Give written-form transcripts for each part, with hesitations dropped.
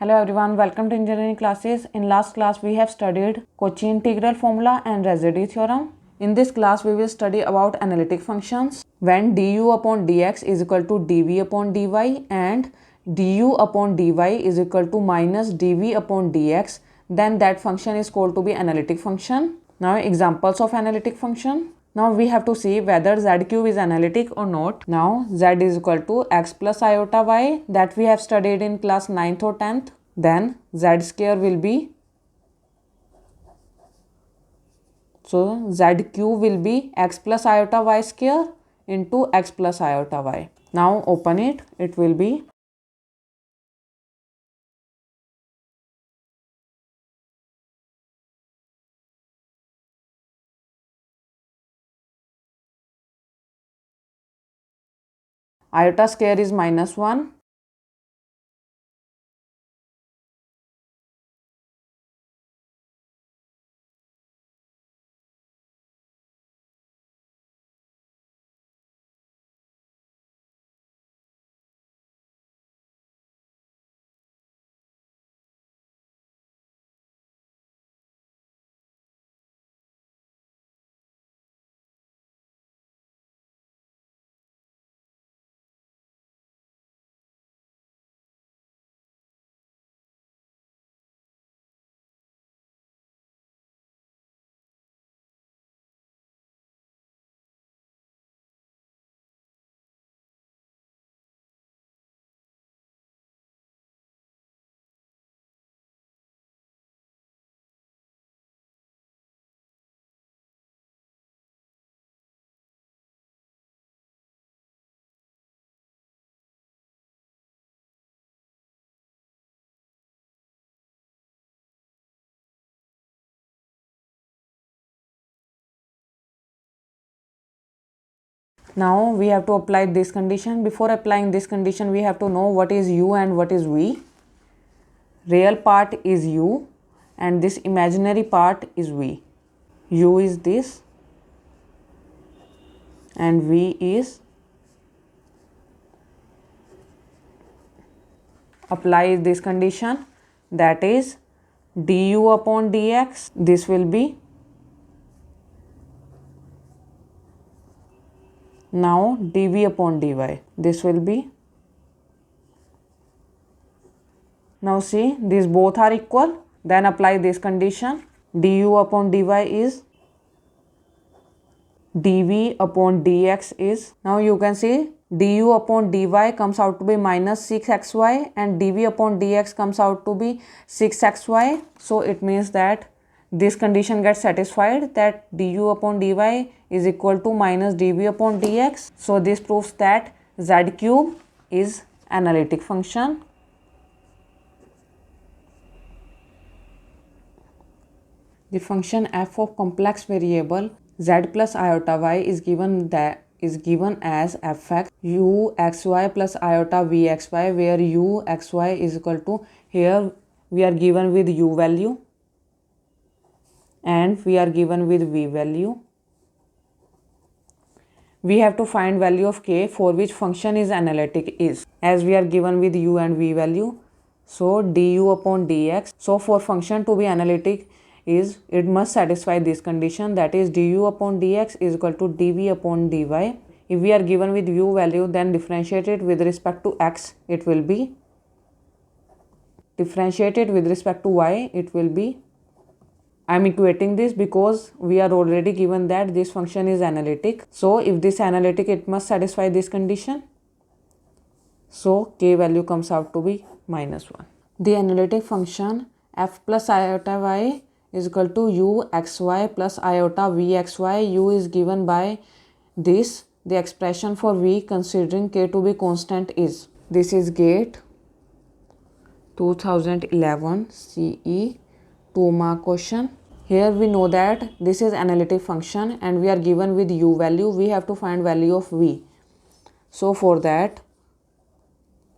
Hello everyone, welcome to engineering classes. In last class we have studied Cauchy integral formula and residue theorem. In this class we will study about analytic functions. When du upon dx is equal to dv upon dy and du upon dy is equal to minus dv upon dx, then that function is called to be analytic function. Now examples of analytic function. Now we have to see whether z cube is analytic or not. Now z is equal to x plus iota y that we have studied in class 9th or 10th. Then z square will be, so z cube will be x plus iota y square into x plus iota y. Now open it, it will be iota square is minus 1. Now we have to apply this condition. Before applying this condition, we have to know what is u and what is v. Real part is u and this imaginary part is v. U is this and v is, apply this condition, that is du upon dx, this will be, now dv upon dy, this will be, now see these both are equal, then apply this condition, du upon dy is, dv upon dx is, now you can see du upon dy comes out to be minus 6xy and dv upon dx comes out to be 6xy. So it means that this condition gets satisfied, that du upon dy is equal to minus dv upon dx. So this proves that z cube is analytic function. The function f of complex variable z plus iota y is given as fx u xy plus iota vxy, where u xy is equal to, here we are given with u value and we are given with v value. We have to find value of k for which function is analytic is, as we are given with u and v value. So du upon dx, so for function to be analytic is, it must satisfy this condition, that is du upon dx is equal to dv upon dy. If we are given with u value, then differentiated with respect to x, it will be, differentiated with respect to y, it will be, I am equating this because we are already given that this function is analytic. So if this analytic, it must satisfy this condition. So k value comes out to be minus 1. The analytic function f plus iota y is equal to u xy plus iota vxy. U is given by this. The expression for v considering k to be constant is, this is GATE 2011 CE 2-mark question. Here we know that this is analytic function and we are given with u value. We have to find value of v. So for that,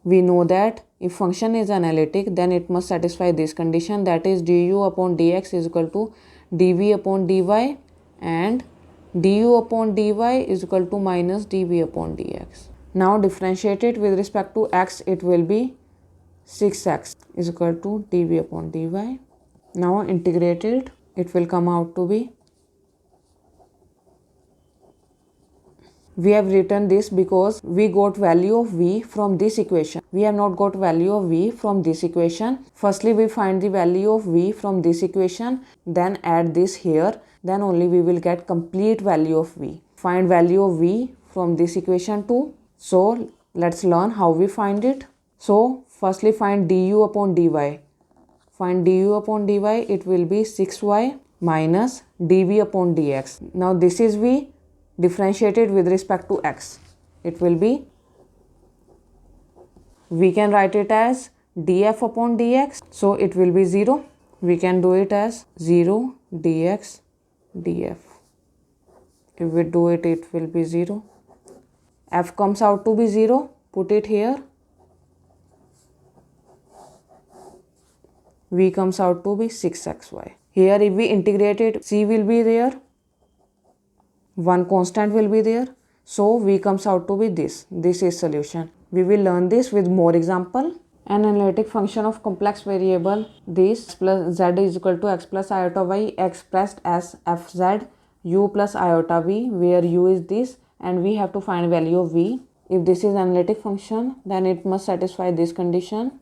we know that if function is analytic, then it must satisfy this condition, that is du upon dx is equal to dv upon dy and du upon dy is equal to minus dv upon dx. Now differentiate it with respect to x, it will be 6x is equal to dv upon dy. Now integrated, it will come out to be, we have written this because we got value of v from this equation. We have not got value of v from this equation. Firstly, we find the value of v from this equation, then add this here, then only we will get complete value of v. Find value of v from this equation too. So let's learn how we find it. So firstly find du upon dy. Find du upon dy, it will be 6y minus dv upon dx. Now this is v differentiated with respect to x. It will be, we can write it as df upon dx. So it will be 0. We can do it as 0 dx df. If we do it, it will be 0. F comes out to be 0. Put it here. V comes out to be 6xy. Here if we integrate it, c will be there. One constant will be there. So v comes out to be this. This is solution. We will learn this with more example. An analytic function of complex variable, this plus z is equal to x plus iota y expressed as fz u plus iota v, where u is this and we have to find value of v. If this is analytic function, then it must satisfy this condition.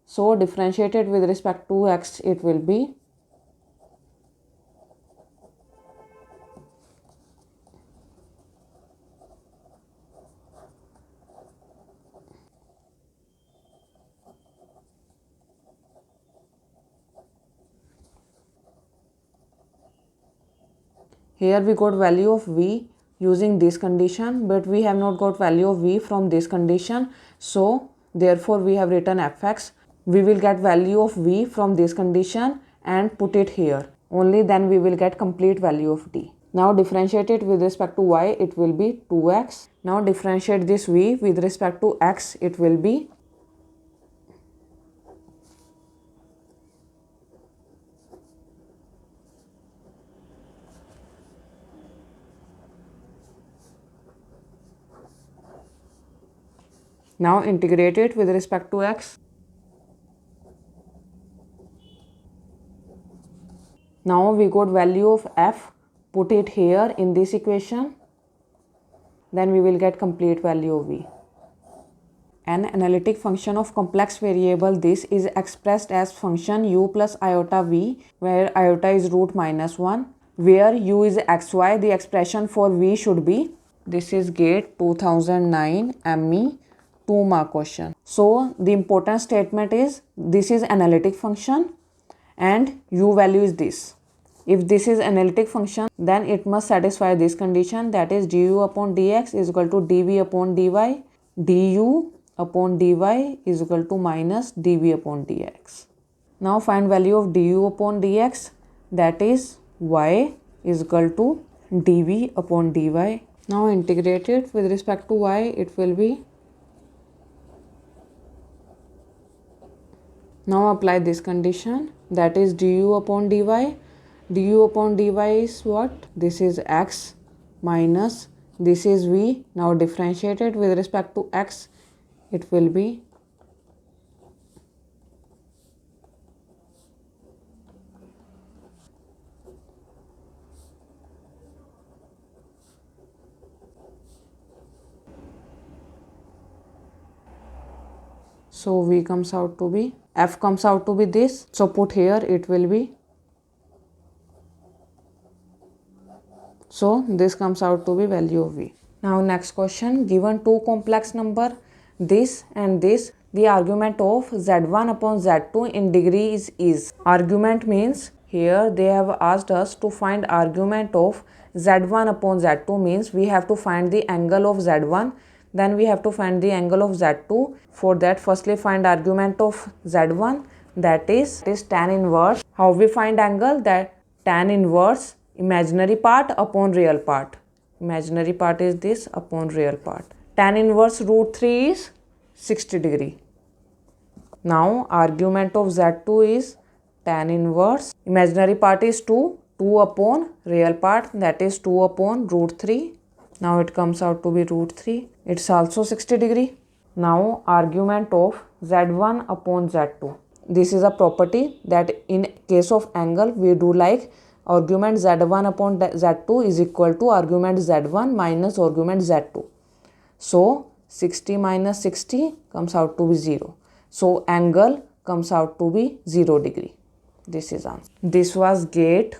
So differentiated with respect to x, it will be, here we got value of v using this condition, but we have not got value of v from this condition. So therefore we have written fx. We will get value of v from this condition and put it here. Only then we will get complete value of d. Now differentiate it with respect to y, it will be 2x. Now differentiate this v with respect to x, it will be, now integrate it with respect to x. Now we got value of f, put it here in this equation, then we will get complete value of v. An analytic function of complex variable, this is expressed as function u plus iota v, where iota is root minus 1, where u is xy. The expression for v should be, this is GATE 2009 ME 2-mark question. So the important statement is, this is analytic function and u value is this. If this is analytic function, then it must satisfy this condition, that is du upon dx is equal to dv upon dy, du upon dy is equal to minus dv upon dx. Now find value of du upon dx, that is y is equal to dv upon dy. Now integrate it with respect to y, it will be, now apply this condition, that is du upon dy. Du upon dy is what? This is x minus this is v. Now differentiate it with respect to x, it will be, so v comes out to be, f comes out to be this. So put here, it will be, so this comes out to be value of v. Now next question, given two complex number, this and this, the argument of z1 upon z2 in degrees is. Argument means, here they have asked us to find argument of z1 upon z2, means we have to find the angle of z1, then we have to find the angle of z2. For that, firstly find argument of z1, that is tan inverse. How we find angle? That tan inverse imaginary part upon real part. Imaginary part is this upon real part. Tan inverse root 3 is 60 degree. Now argument of z2 is tan inverse, imaginary part is 2, 2 upon real part, that is 2 upon root 3. Now it comes out to be root 3. It's also 60 degree. Now argument of z1 upon z2. This is a property that in case of angle we do like argument z1 upon z2 is equal to argument z1 minus argument z2. So 60 minus 60 comes out to be 0. So angle comes out to be 0 degree. This is answer. This was GATE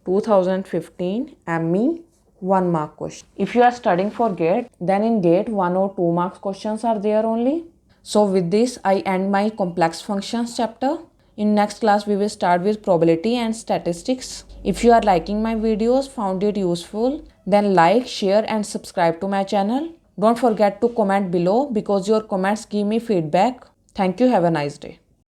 2015 ME 1 mark question. If you are studying for GATE, then in GATE 1 or 2 marks questions are there only. So with this I end my complex functions chapter. In next class we will start with probability and statistics. If you are liking my videos, found it useful, then like, share and subscribe to my channel. Don't forget to comment below because your comments give me feedback. Thank you. Have a nice day.